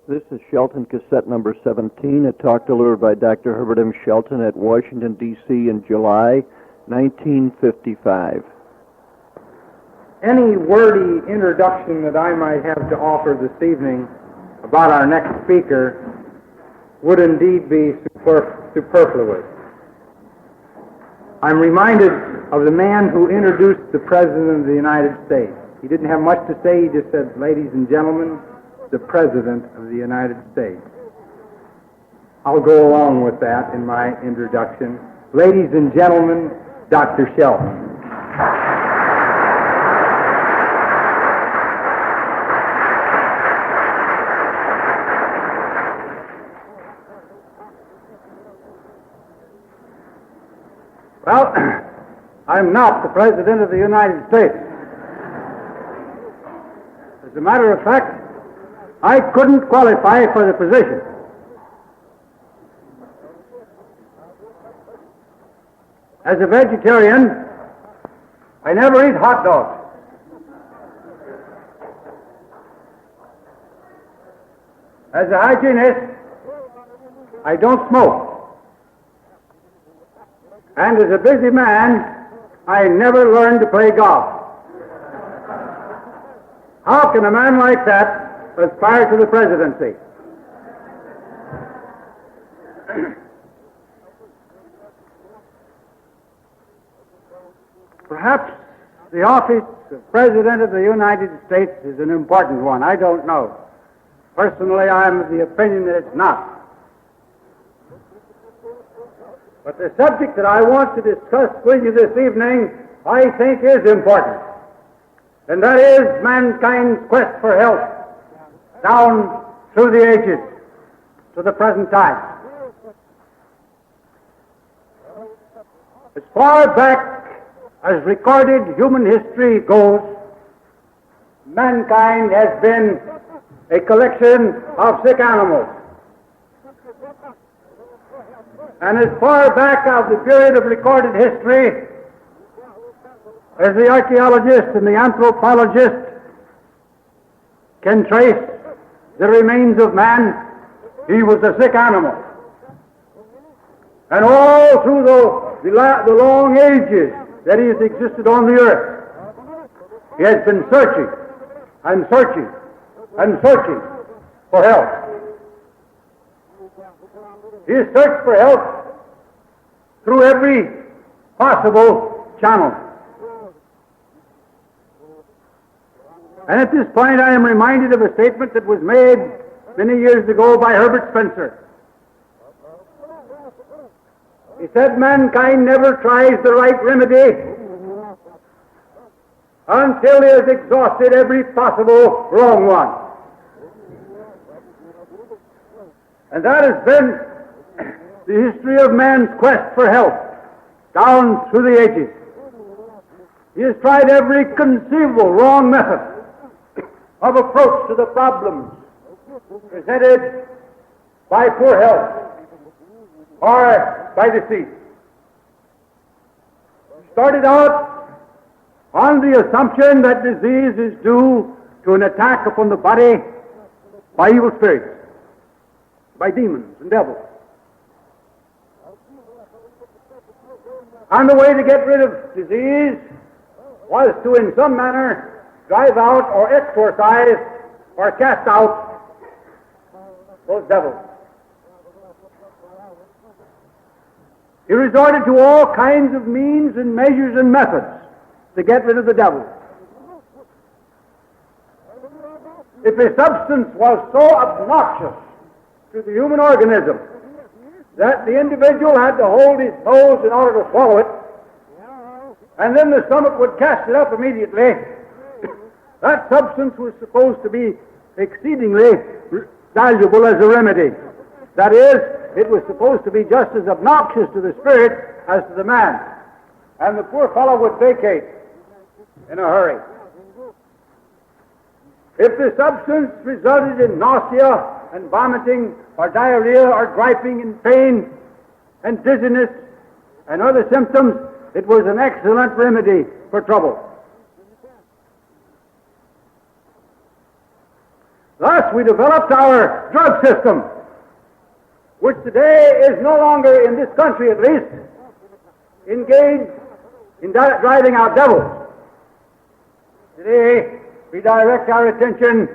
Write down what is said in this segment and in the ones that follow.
This is Shelton, cassette number 17, a talk delivered by Dr. Herbert M. Shelton at Washington, D.C. in July 1955. Any wordy introduction that I might have to offer this evening about our next speaker would indeed be superfluous. I'm reminded of the man who introduced the President of the United States. He didn't have much to say. He just said, "Ladies and gentlemen, the President of the United States." I'll go along with that in my introduction. Ladies and gentlemen, Dr. Shelton. Well, I'm not the President of the United States. As a matter of fact, I couldn't qualify for the position. As a vegetarian, I never eat hot dogs. As a hygienist, I don't smoke. And as a busy man, I never learned to play golf. How can a man like that aspire to the presidency? Perhaps the office of President of the United States is an important one. I don't know. Personally, I'm of the opinion that it's not. But the subject that I want to discuss with you this evening, I think, is important. And that is mankind's quest for health down through the ages to the present time. As far back as recorded human history goes, mankind has been a collection of sick animals. And as far back of the period of recorded history as the archaeologist and the anthropologist can trace the remains of man, he was a sick animal. And all through the long ages that he has existed on the earth, he has been searching and searching and searching for health. He has searched for health through every possible channel. And at this point I am reminded of a statement that was made many years ago by Herbert Spencer. He said, "Mankind never tries the right remedy until he has exhausted every possible wrong one." And that has been the history of man's quest for health down through the ages. He has tried every conceivable wrong method of approach to the problems presented by poor health or by disease. He started out on the assumption that disease is due to an attack upon the body by evil spirits, by demons and devils. And the way to get rid of disease was to, in some manner, drive out or exorcise or cast out those devils. He resorted to all kinds of means and measures and methods to get rid of the devil. If a substance was so obnoxious to the human organism that the individual had to hold his nose in order to swallow it, and then the stomach would cast it up immediately, that substance was supposed to be exceedingly valuable as a remedy. That is, it was supposed to be just as obnoxious to the spirit as to the man. And the poor fellow would vacate in a hurry. If the substance resulted in nausea and vomiting or diarrhea or griping and pain and dizziness and other symptoms, it was an excellent remedy for trouble. Thus, we developed our drug system, which today is no longer, in this country at least, engaged in driving out devils. Today, we direct our attention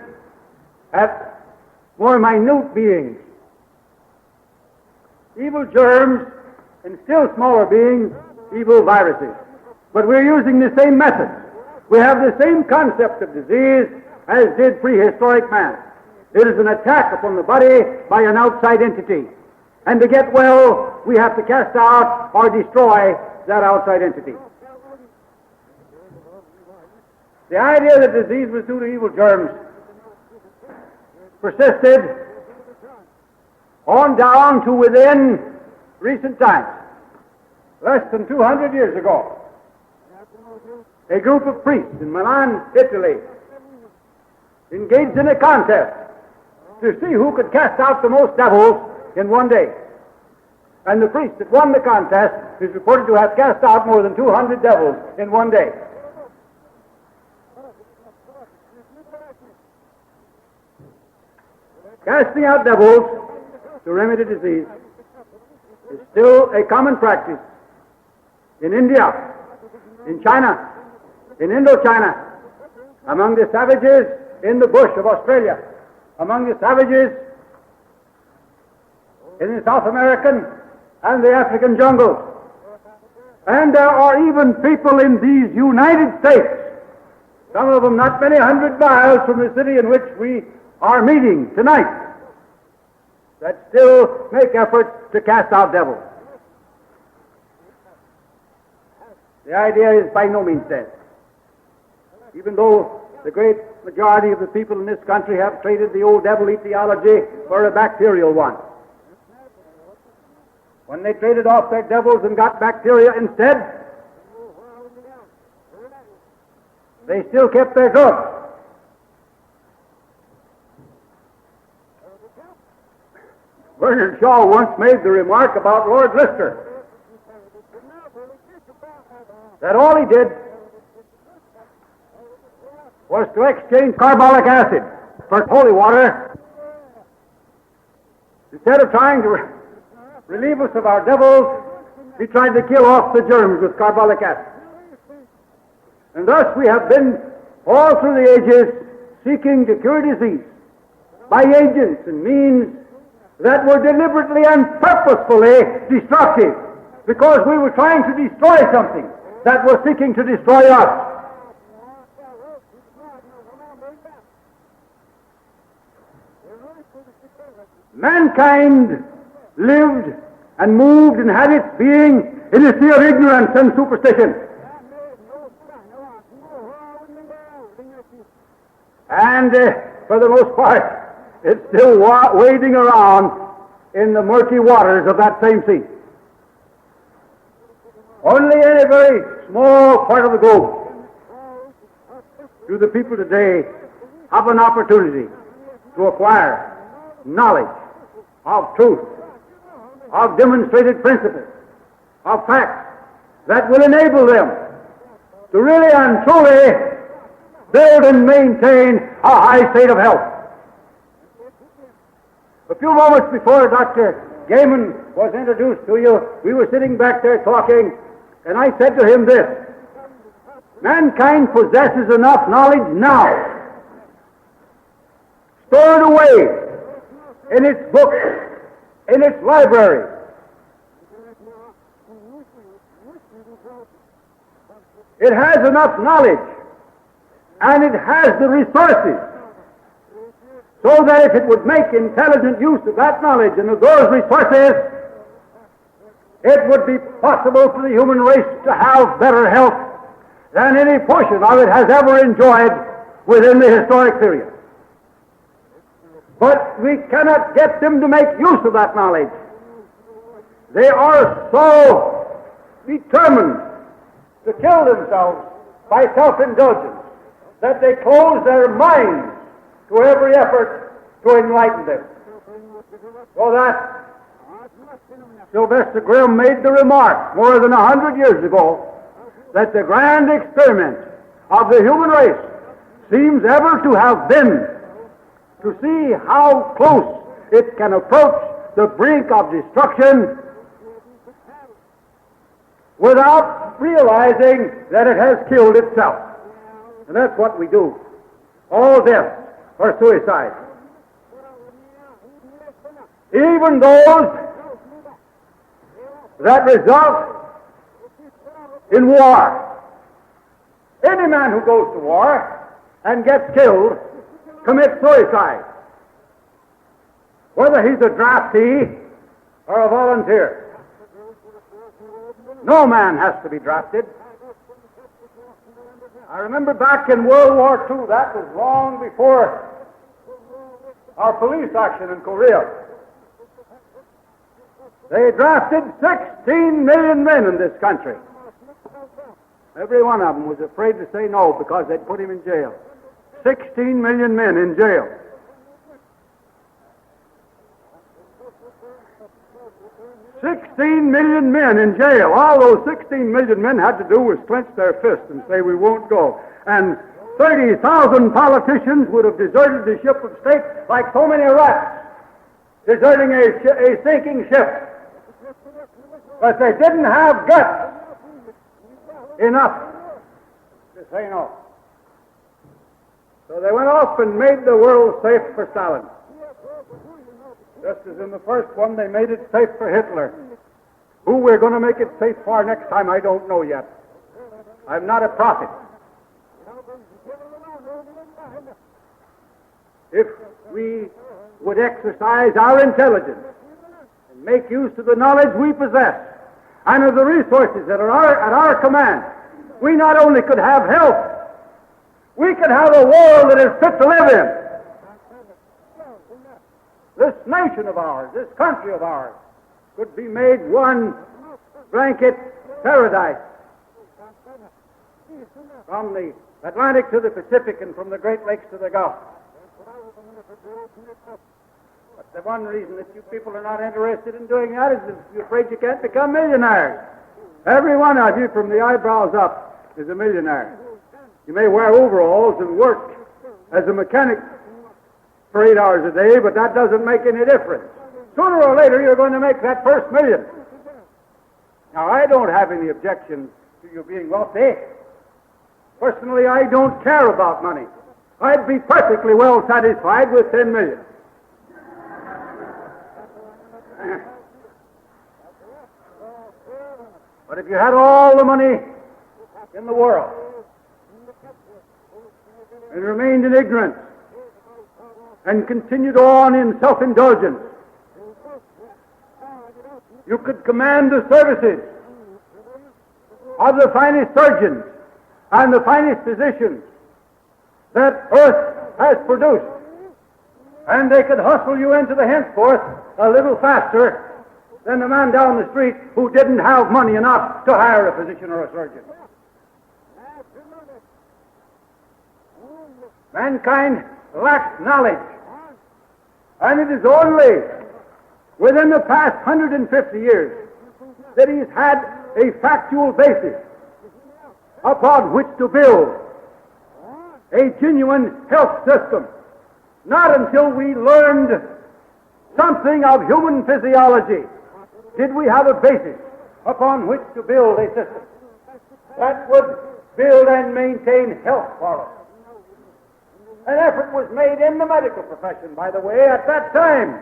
at more minute beings, evil germs, and still smaller beings, evil viruses. But we're using the same method. We have the same concept of disease as did prehistoric man. It is an attack upon the body by an outside entity. And to get well, we have to cast out or destroy that outside entity. The idea that disease was due to evil germs persisted on down to within recent times. Less than 200 years ago, a group of priests in Milan, Italy, engaged in a contest to see who could cast out the most devils in one day. And the priest that won the contest is reported to have cast out more than 200 devils in one day. Casting out devils to remedy disease is still a common practice in India, in China, in Indochina, among the savages in the bush of Australia, among the savages in the South American and the African jungles. And there are even people in these United States, some of them not many hundred miles from the city in which we are meeting tonight, that still make efforts to cast out devils. The idea is by no means dead. Even though the great majority of the people in this country have traded the old devil etiology for a bacterial one. When they traded off their devils and got bacteria instead, they still kept their drugs. Bernard Shaw once made the remark about Lord Lister that all he did was to exchange carbolic acid for holy water. Instead of trying to relieve us of our devils, he tried to kill off the germs with carbolic acid. And thus we have been all through the ages seeking to cure disease by agents and means that were deliberately and purposefully destructive, because we were trying to destroy something that was seeking to destroy us. Mankind lived and moved and had its being in a sea of ignorance and superstition. And for the most part, it's still wading around in the murky waters of that same sea. Only in a very small part of the globe do the people today have an opportunity to acquire knowledge of truth, of demonstrated principles, of facts that will enable them to really and truly build and maintain a high state of health. A few moments before Dr. Gaiman was introduced to you, we were sitting back there talking, and I said to him this: mankind possesses enough knowledge now, stored away in its books, in its library. It has enough knowledge, and it has the resources, so that if it would make intelligent use of that knowledge and of those resources, it would be possible for the human race to have better health than any portion of it has ever enjoyed within the historic period. But we cannot get them to make use of that knowledge. They are so determined to kill themselves by self-indulgence that they close their minds to every effort to enlighten them. So that Sylvester Germ made the remark more than 100 years ago that the grand experiment of the human race seems ever to have been to see how close it can approach the brink of destruction without realizing that it has killed itself. And that's what we do. All deaths are suicide. Even those that result in war. Any man who goes to war and gets killed commits suicide, whether he's a draftee or a volunteer. No man has to be drafted. I remember back in World War II, that was long before our police action in Korea. They drafted 16 million men in this country. Every one of them was afraid to say no because they'd put him in jail. 16 million men in jail. $16 million men in jail. All those 16 million men had to do was clench their fists and say, we won't go. And 30,000 politicians would have deserted the ship of state like so many rats deserting a sinking ship. But they didn't have guts enough to say no. So they went off and made the world safe for Stalin. Just as in the first one, they made it safe for Hitler. Who we're going to make it safe for next time, I don't know yet. I'm not a prophet. If we would exercise our intelligence and make use of the knowledge we possess and of the resources that are at our command, we not only could have health, we could have a world that is fit to live in. This nation of ours, this country of ours, could be made one blanket paradise. From the Atlantic to the Pacific and from the Great Lakes to the Gulf. But the one reason that you people are not interested in doing that is that you're afraid you can't become millionaires. Every one of you from the eyebrows up is a millionaire. You may wear overalls and work as a mechanic for 8 hours a day, but that doesn't make any difference. Sooner or later, you're going to make that first million. Now, I don't have any objection to you being wealthy. Personally, I don't care about money. I'd be perfectly well satisfied with 10 million. But if you had all the money in the world and remained in ignorance and continued on in self-indulgence, you could command the services of the finest surgeons and the finest physicians that earth has produced, and they could hustle you into the henceforth a little faster than the man down the street who didn't have money enough to hire a physician or a surgeon. Mankind lacks knowledge, and it is only within the past 150 years that he's had a factual basis upon which to build a genuine health system. Not until we learned something of human physiology did we have a basis upon which to build a system that would build and maintain health for us. An effort was made in the medical profession, by the way, at that time,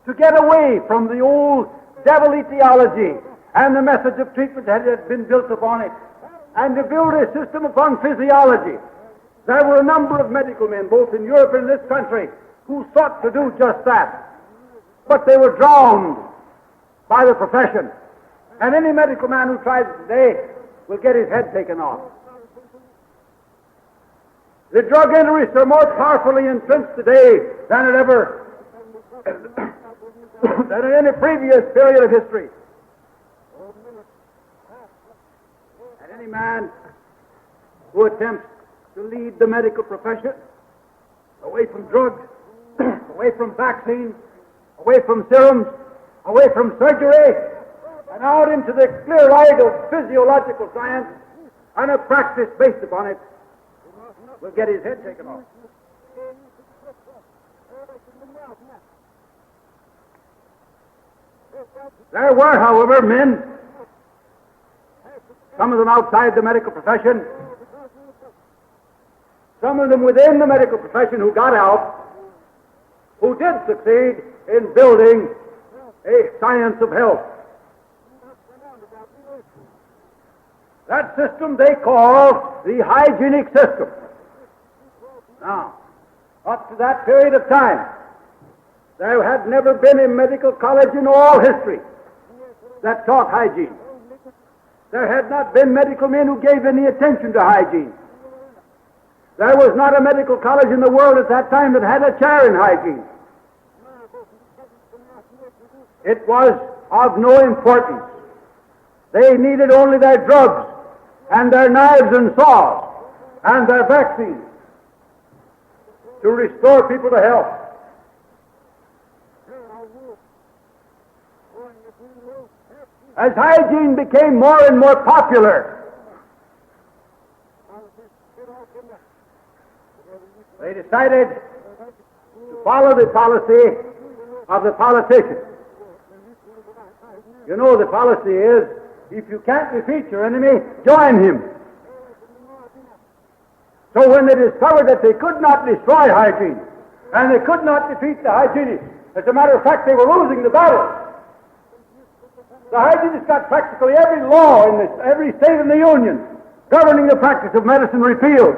to get away from the old devil theology and the methods of treatment that had been built upon it, and to build a system upon physiology. There were a number of medical men, both in Europe and in this country, who sought to do just that. But they were drowned by the profession. And any medical man who tries it today will get his head taken off. The drug interests are more powerfully entrenched today than it ever, than in any previous period of history. And any man who attempts to lead the medical profession away from drugs, away from vaccines, away from serums, away from surgery, and out into the clear light of physiological science and a practice based upon it, will get his head taken off. There were, however, men, some of them outside the medical profession, some of them within the medical profession who got out, who did succeed in building a science of health. That system they call the hygienic system. Now, up to that period of time, there had never been a medical college in all history that taught hygiene. There had not been medical men who gave any attention to hygiene. There was not a medical college in the world at that time that had a chair in hygiene. It was of no importance. They needed only their drugs and their knives and saws and their vaccines to restore people to health. As hygiene became more and more popular, they decided to follow the policy of the politicians. You know, the policy is, if you can't defeat your enemy, join him. So when they discovered that they could not destroy hygiene, and they could not defeat the hygienists, as a matter of fact, they were losing the battle. The hygienists got practically every law in every state in the Union governing the practice of medicine repealed.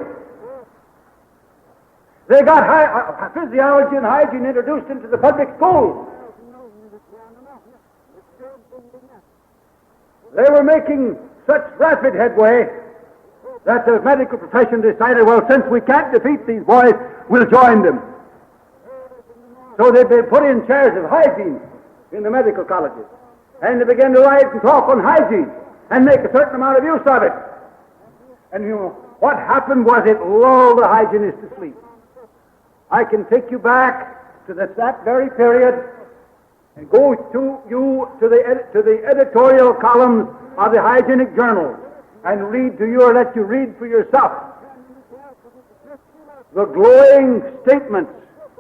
They got physiology and hygiene introduced into the public schools. They were making such rapid headway that the medical profession decided, well, since we can't defeat these boys, we'll join them. So they put in chairs of hygiene in the medical colleges. And they began to write and talk on hygiene and make a certain amount of use of it. And you know, what happened was it lulled the hygienists to sleep. I can take you back to that very period and go to the editorial columns of the hygienic journals and read to you, or let you read for yourself, the glowing statements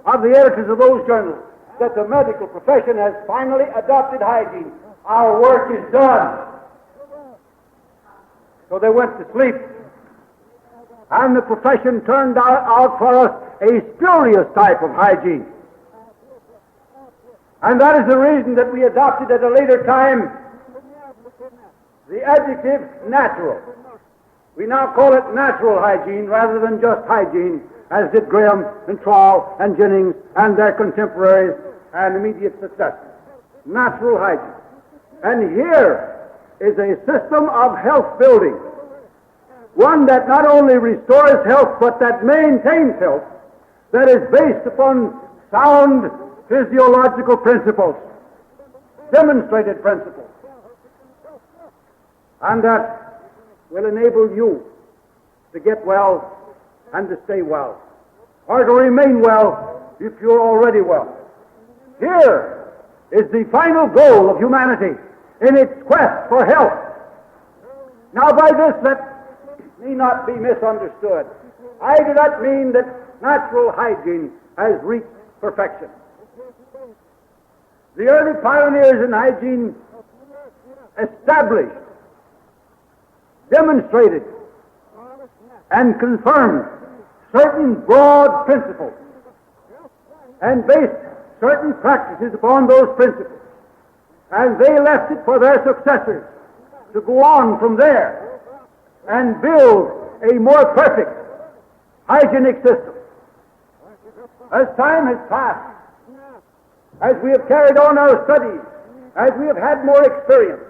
of the editors of those journals that the medical profession has finally adopted hygiene. Our work is done. So they went to sleep. And the profession turned out for us a spurious type of hygiene. And that is the reason that we adopted at a later time the adjective natural. We now call it natural hygiene rather than just hygiene, as did Germ and Trawl and Jennings and their contemporaries and immediate successors. Natural hygiene. And here is a system of health building, one that not only restores health but that maintains health, that is based upon sound physiological principles, demonstrated principles, and that will enable you to get well and to stay well, or to remain well if you're already well. Here is the final goal of humanity in its quest for health. Now, by this, let me not be misunderstood. I do not mean that natural hygiene has reached perfection. The early pioneers in hygiene established, demonstrated, and confirmed certain broad principles and based certain practices upon those principles. And they left it for their successors to go on from there and build a more perfect hygienic system. As time has passed, as we have carried on our studies, as we have had more experience,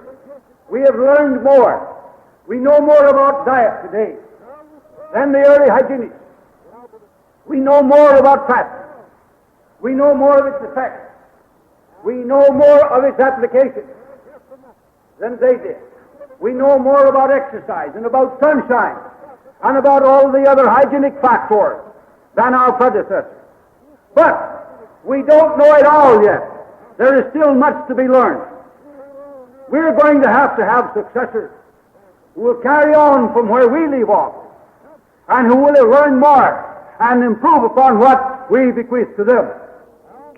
we have learned more. We know more about diet today than the early hygienists. We know more about fat. We know more of its effects. We know more of its application than they did. We know more about exercise and about sunshine and about all the other hygienic factors than our predecessors. But we don't know it all yet. There is still much to be learned. We're going to have successors who will carry on from where we leave off and who will learn more and improve upon what we bequeath to them.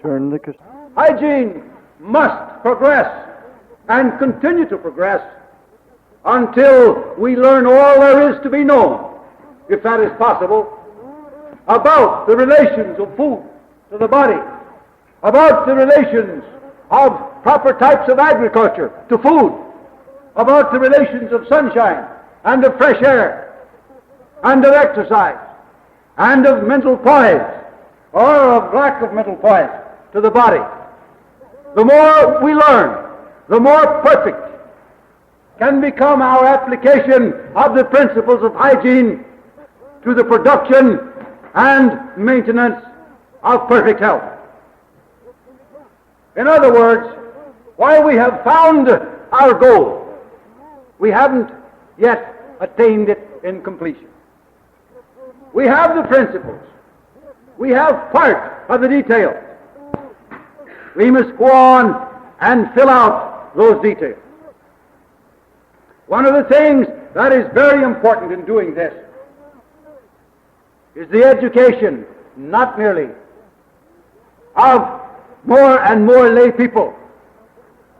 Turn the... Hygiene must progress and continue to progress until we learn all there is to be known, if that is possible, about the relations of food to the body, about the relations of proper types of agriculture to food, about the relations of sunshine and of fresh air and of exercise and of mental poise or of lack of mental poise to the body. The more we learn, the more perfect can become our application of the principles of hygiene to the production and maintenance of perfect health. In other words, while we have found our goal, we haven't yet attained it in completion. We have the principles. We have part of the details. We must go on and fill out those details. One of the things that is very important in doing this is the education, not merely of more and more lay people,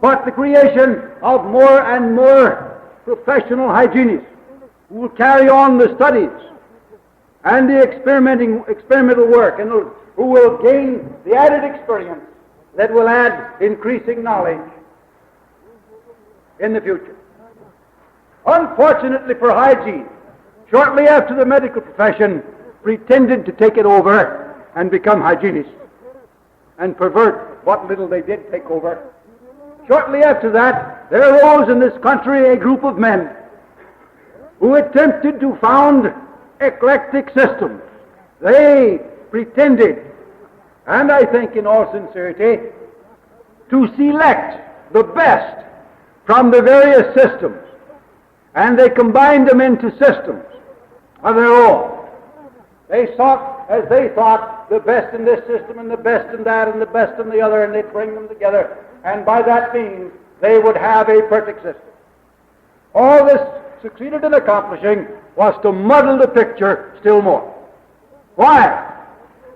but the creation of more and more professional hygienists who will carry on the studies and the experimental work, and who will gain the added experience that will add increasing knowledge in the future. Unfortunately for hygiene, shortly after the medical profession pretended to take it over and become hygienists and pervert what little they did take over, shortly after that there arose in this country a group of men who attempted to found eclectic systems. They pretended, and I think in all sincerity, to select the best from the various systems, and they combined them into systems of their own. They sought, as they thought, the best in this system and the best in that and the best in the other, and they'd bring them together, and by that means they would have a perfect system. All this succeeded in accomplishing was to muddle the picture still more. Why?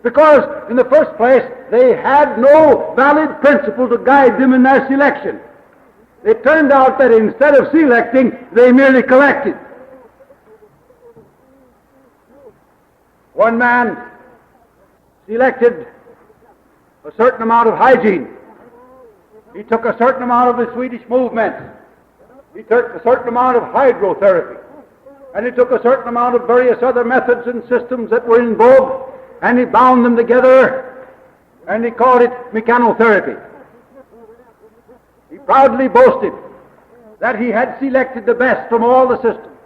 Because, in the first place, they had no valid principle to guide them in their selection. It turned out that instead of selecting, they merely collected. One man selected a certain amount of hygiene. He took a certain amount of the Swedish movement. He took a certain amount of hydrotherapy. And he took a certain amount of various other methods and systems that were in vogue, and he bound them together, and he called it mechanotherapy. He proudly boasted that he had selected the best from all the systems,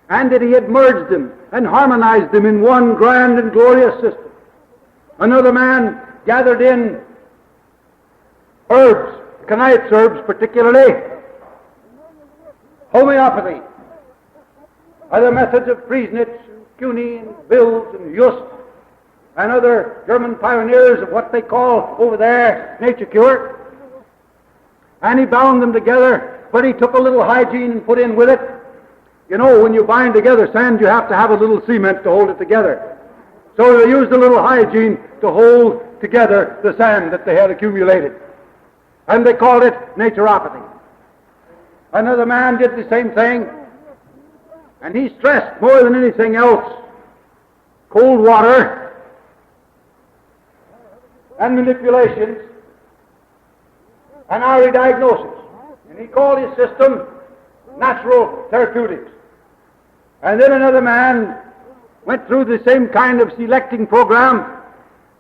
and that he had merged them and harmonized them in one grand and glorious system. Another man gathered in herbs, Knights herbs particularly, homeopathy, other methods of Priesnitz, Cuny, and Wills, and Just, and other German pioneers of what they call over there nature cure. And he bound them together, but he took a little hygiene and put in with it. You know, when you bind together sand, you have to have a little cement to hold it together. So they used a little hygiene to hold together the sand that they had accumulated. And they called it naturopathy. Another man did the same thing, and he stressed more than anything else cold water and manipulations and early diagnosis. And he called his system natural therapeutics. And then another man went through the same kind of selecting program,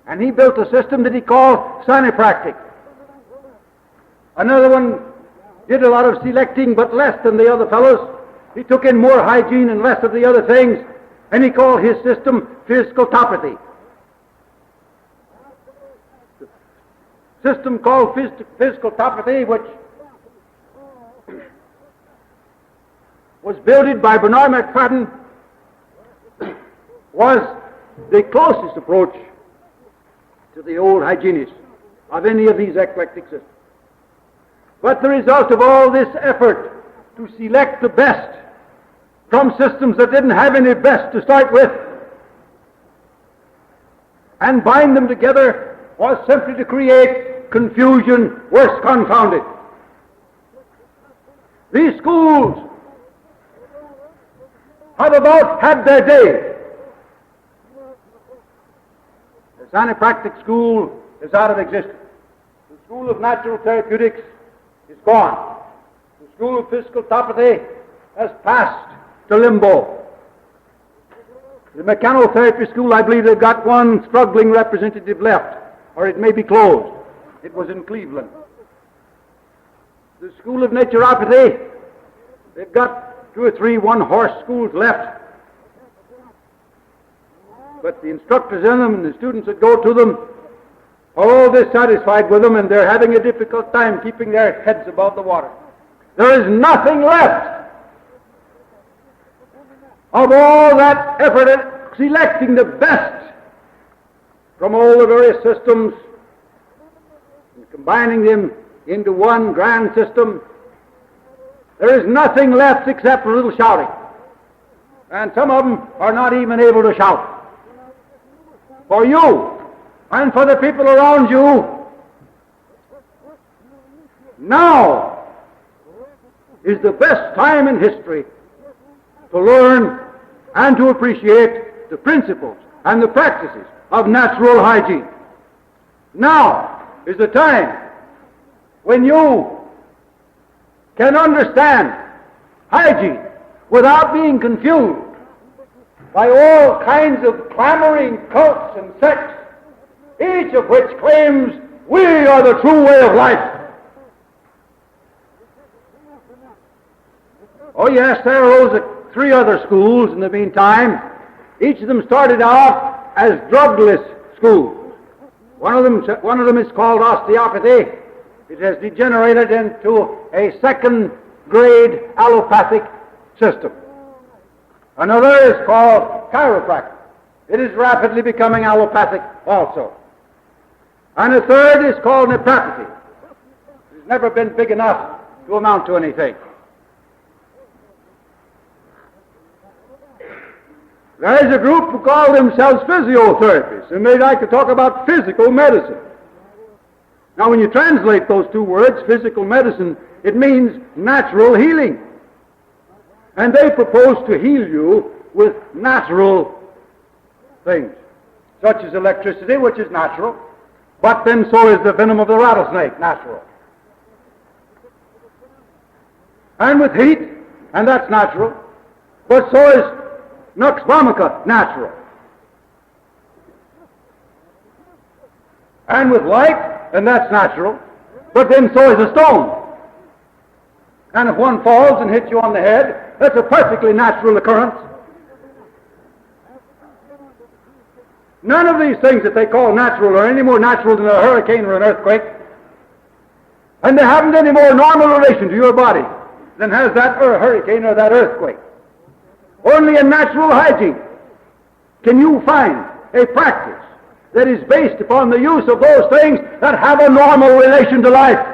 and he built a system that he called sanipractic. Another one did a lot of selecting, but less than the other fellows. He took in more hygiene and less of the other things, and he called his system physicotopathy. The system called physicotopathy, which was built by Bernard McFadden, was the closest approach to the old hygienists of any of these eclectic systems. But the result of all this effort to select the best from systems that didn't have any best to start with and bind them together was simply to create confusion worse confounded. These schools have about had their day. The Sanipractic school is out of existence. The school of natural therapeutics is gone. The school of physical topathy has passed to limbo. The mechanotherapy school, I believe they've got one struggling representative left, or it may be closed. It was in Cleveland. The school of naturopathy, they've got 2 or 3 one-horse schools left. But the instructors in them and the students that go to them are all dissatisfied with them, and they're having a difficult time keeping their heads above the water. There is nothing left of all that effort at selecting the best from all the various systems and combining them into one grand system. There is nothing left except a little shouting. And some of them are not even able to shout. For you and for the people around you, now is the best time in history to learn and to appreciate the principles and the practices of natural hygiene. Now is the time when you can understand hygiene without being confused by all kinds of clamoring cults and sects, each of which claims we are the true way of life. Oh yes, there arose 3 other schools in the meantime. Each of them started off as drugless schools. One of them is called osteopathy. It has degenerated into a second-grade allopathic system. Another is called chiropractic. It is rapidly becoming allopathic also. And a third is called naturopathy. It has never been big enough to amount to anything. There is a group who call themselves physiotherapists, and they like to talk about physical medicine. Now, when you translate those 2 words, physical medicine, it means natural healing. And they propose to heal you with natural things, such as electricity, which is natural, but then so is the venom of the rattlesnake, natural. And with heat, and that's natural, but so is nux vomica, natural. And with light, and that's natural, but then so is a stone. And if one falls and hits you on the head, that's a perfectly natural occurrence. None of these things that they call natural are any more natural than a hurricane or an earthquake. And they haven't any more normal relation to your body than has that hurricane or that earthquake. Only in natural hygiene can you find a practice that is based upon the use of those things that have a normal relation to life.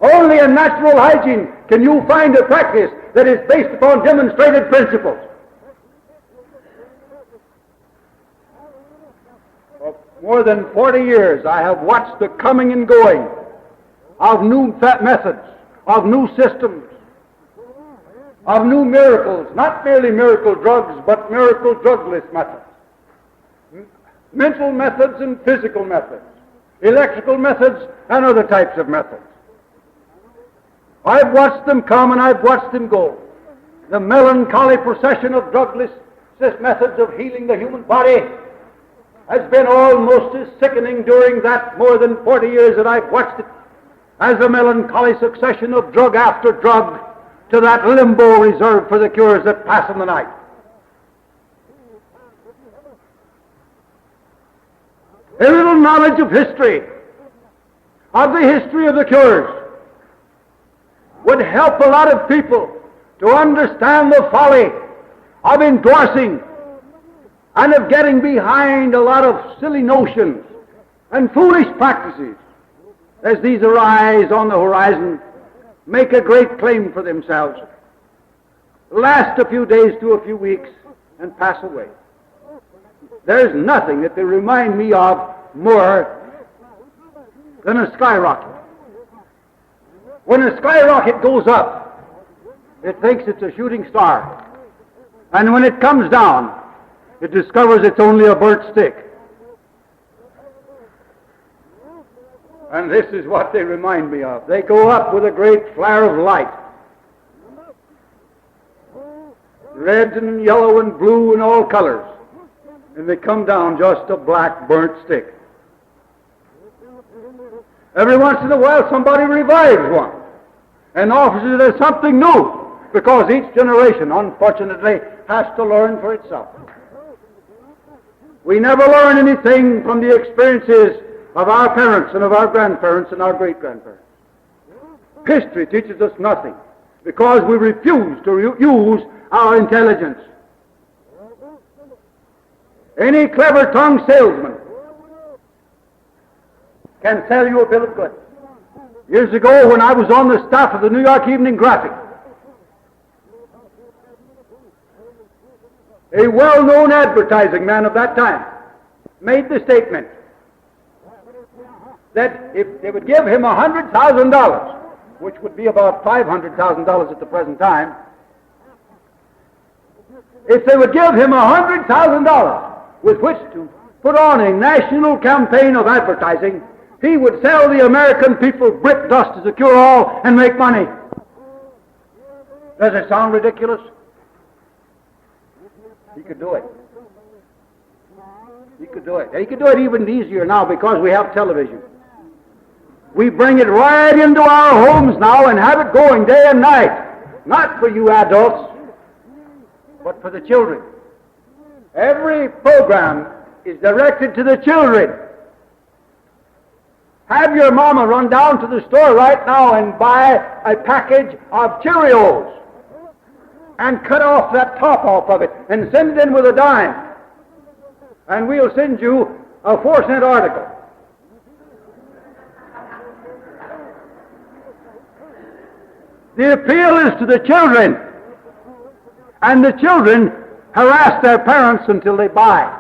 Only in natural hygiene can you find a practice that is based upon demonstrated principles. For more than 40 years I have watched the coming and going of new methods, of new systems, of new miracles, not merely miracle drugs, but miracle drugless methods. Mental methods and physical methods, electrical methods and other types of methods. I've watched them come and I've watched them go. The melancholy procession of drugless methods of healing the human body has been almost as sickening during that more than 40 years that I've watched it as the melancholy succession of drug after drug to that limbo reserved for the cures that pass in the night. A little knowledge of history, of the history of the cures, would help a lot of people to understand the folly of endorsing and of getting behind a lot of silly notions and foolish practices as these arise on the horizon, make a great claim for themselves, last a few days to a few weeks, and pass away. There's nothing that they remind me of more than a skyrocket. When a skyrocket goes up, it thinks it's a shooting star. And when it comes down, it discovers it's only a burnt stick. And this is what they remind me of. They go up with a great flare of light. Red and yellow and blue and all colors. And they come down just a black burnt stick. Every once in a while somebody revives one and offers it as something new, because each generation, unfortunately, has to learn for itself. We never learn anything from the experiences of our parents and of our grandparents and our great-grandparents. History teaches us nothing because we refuse to use our intelligence. Any clever-tongued salesman can sell you a bill of goods. Years ago, when I was on the staff of the New York Evening Graphic, a well-known advertising man of that time made the statement that if they would give him $100,000, which would be about $500,000 at the present time, if they would give him $100,000 with which to put on a national campaign of advertising, he would sell the American people brick dust as a cure-all and make money. Does it sound ridiculous? He could do it. He could do it. He could do it even easier now because we have television. We bring it right into our homes now and have it going day and night. Not for you adults, but for the children. Every program is directed to the children. Have your mama run down to the store right now and buy a package of Cheerios and cut off that top off of it and send it in with a dime. And we'll send you a 4-cent article. The appeal is to the children, and the children harass their parents until they buy.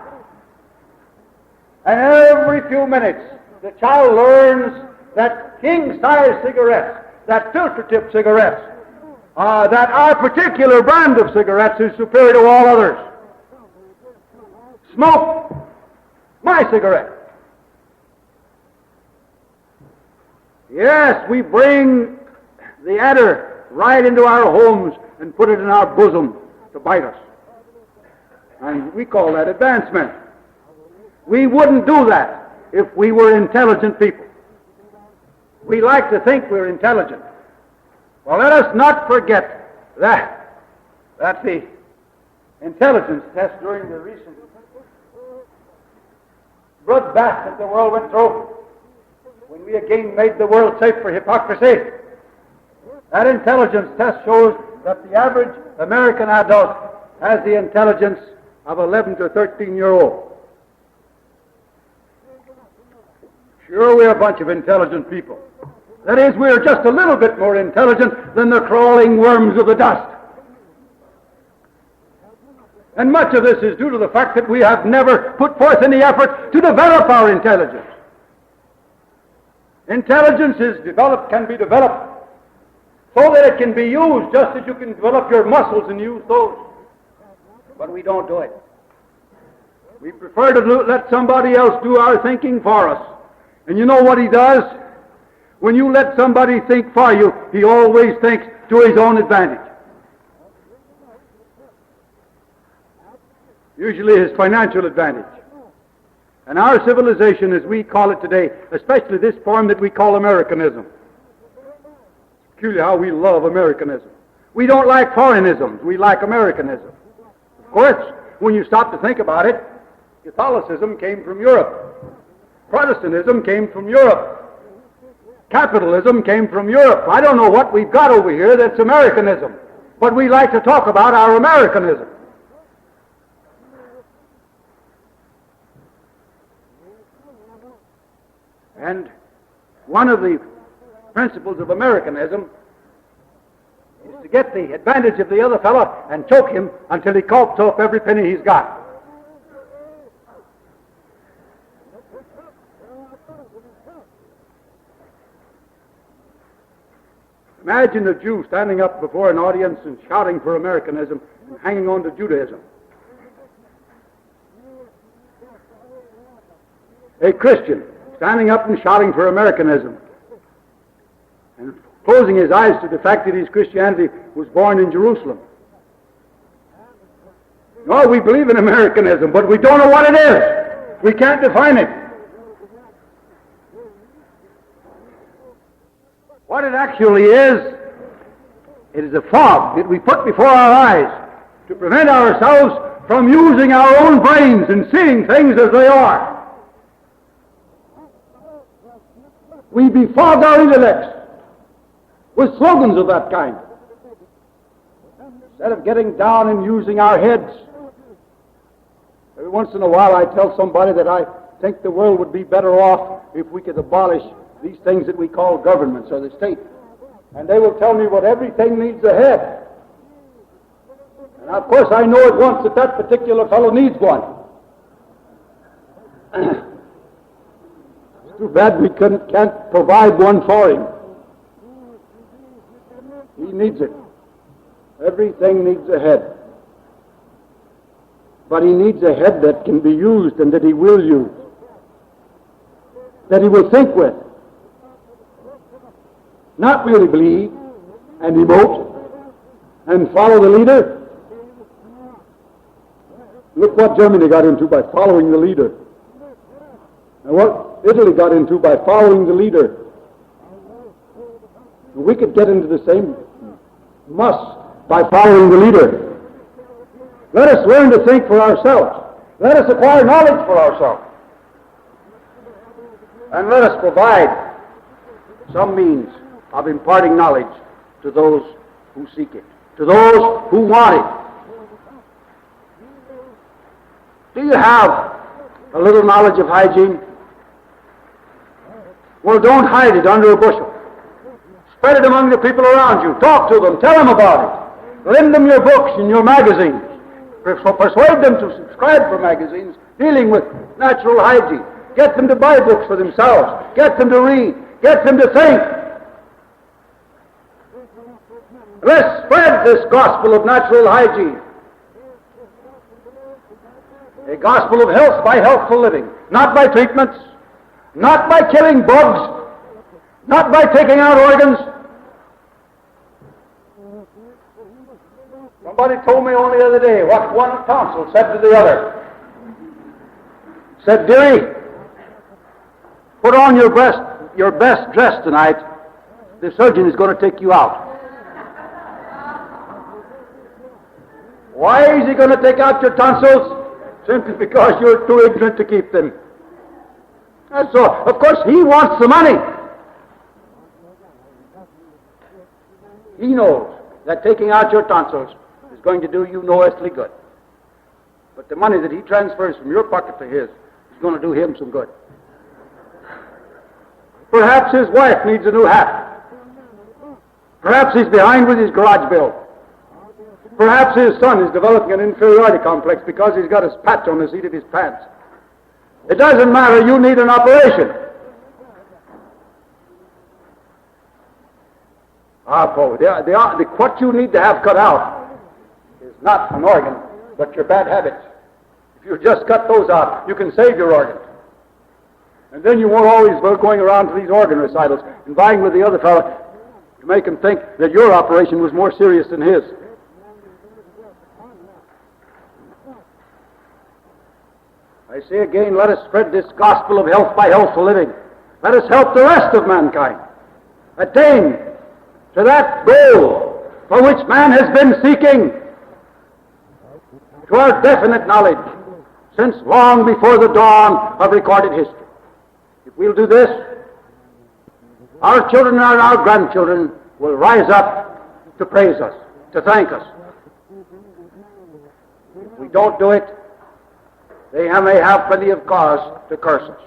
And every few minutes, the child learns that king-size cigarettes, that filter-tip cigarettes, that our particular brand of cigarettes is superior to all others. Smoke my cigarette. Yes, we bring the adder right into our homes and put it in our bosom to bite us. And we call that advancement. We wouldn't do that if we were intelligent people. We like to think we're intelligent. Well, let us not forget that the intelligence test during the recent bloodbath that the world went through, when we again made the world safe for hypocrisy, that intelligence test shows that the average American adult has the intelligence of 11 to 13-year-old. Sure, we're a bunch of intelligent people. That is, we're just a little bit more intelligent than the crawling worms of the dust. And much of this is due to the fact that we have never put forth any effort to develop our intelligence. Intelligence can be developed so that it can be used just as you can develop your muscles and use those. But we don't do it. We prefer to let somebody else do our thinking for us. And you know what he does? When you let somebody think for you, he always thinks to his own advantage. Usually his financial advantage. And our civilization, as we call it today, especially this form that we call Americanism. It's peculiar how we love Americanism. We don't like foreignisms, we like Americanism. Of course, when you stop to think about it, Catholicism came from Europe. Protestantism came from Europe. Capitalism came from Europe. I don't know what we've got over here that's Americanism, but we like to talk about our Americanism. And one of the principles of Americanism is to get the advantage of the other fellow and choke him until he coughs off every penny he's got. Imagine a Jew standing up before an audience and shouting for Americanism and hanging on to Judaism. A Christian standing up and shouting for Americanism and closing his eyes to the fact that his Christianity was born in Jerusalem. No, we believe in Americanism, but we don't know what it is. We can't define it. What it actually is, it is a fog that we put before our eyes to prevent ourselves from using our own brains and seeing things as they are. We befog our intellects with slogans of that kind. Instead of getting down and using our heads. Every once in a while I tell somebody that I think the world would be better off if we could abolish these things that we call governments or the state. And they will tell me, well, everything needs a head. And of course I know at once that that particular fellow needs one. It's too bad we can't provide one for him. He needs it. Everything needs a head. But he needs a head that can be used and that he will use. That he will think with. Not merely believe and emote and follow the leader. Look what Germany got into by following the leader. And what Italy got into by following the leader. We could get into the same muss by following the leader. Let us learn to think for ourselves. Let us acquire knowledge for ourselves. And let us provide some means of imparting knowledge to those who seek it, to those who want it. Do you have a little knowledge of hygiene? Well, don't hide it under a bushel. Spread it among the people around you. Talk to them. Tell them about it. Lend them your books and your magazines. Persuade them to subscribe for magazines dealing with natural hygiene. Get them to buy books for themselves. Get them to read. Get them to think. Let's spread this gospel of natural hygiene. A gospel of health by healthful living. Not by treatments. Not by killing bugs. Not by taking out organs. Somebody told me only the other day what one consul said to the other. Said, "Dearie, put on your best dress tonight. The surgeon is going to take you out." Why is he going to take out your tonsils? Simply because you're too ignorant to keep them. And so, of course, he wants the money. He knows that taking out your tonsils is going to do you no earthly good. But the money that he transfers from your pocket to his is going to do him some good. Perhaps his wife needs a new hat. Perhaps he's behind with his garage bill. Perhaps his son is developing an inferiority complex because he's got a patch on the seat of his pants. It doesn't matter, you need an operation. What you need to have cut out is not an organ, but your bad habits. If you just cut those out, you can save your organs. And then you won't always go going around to these organ recitals and vying with the other fellow to make him think that your operation was more serious than his. I say again, let us spread this gospel of health by healthful living. Let us help the rest of mankind attain to that goal for which man has been seeking, to our definite knowledge since long before the dawn of recorded history. If we'll do this, our children and our grandchildren will rise up to praise us, to thank us. If we don't do it, they may have plenty of cause to curse us.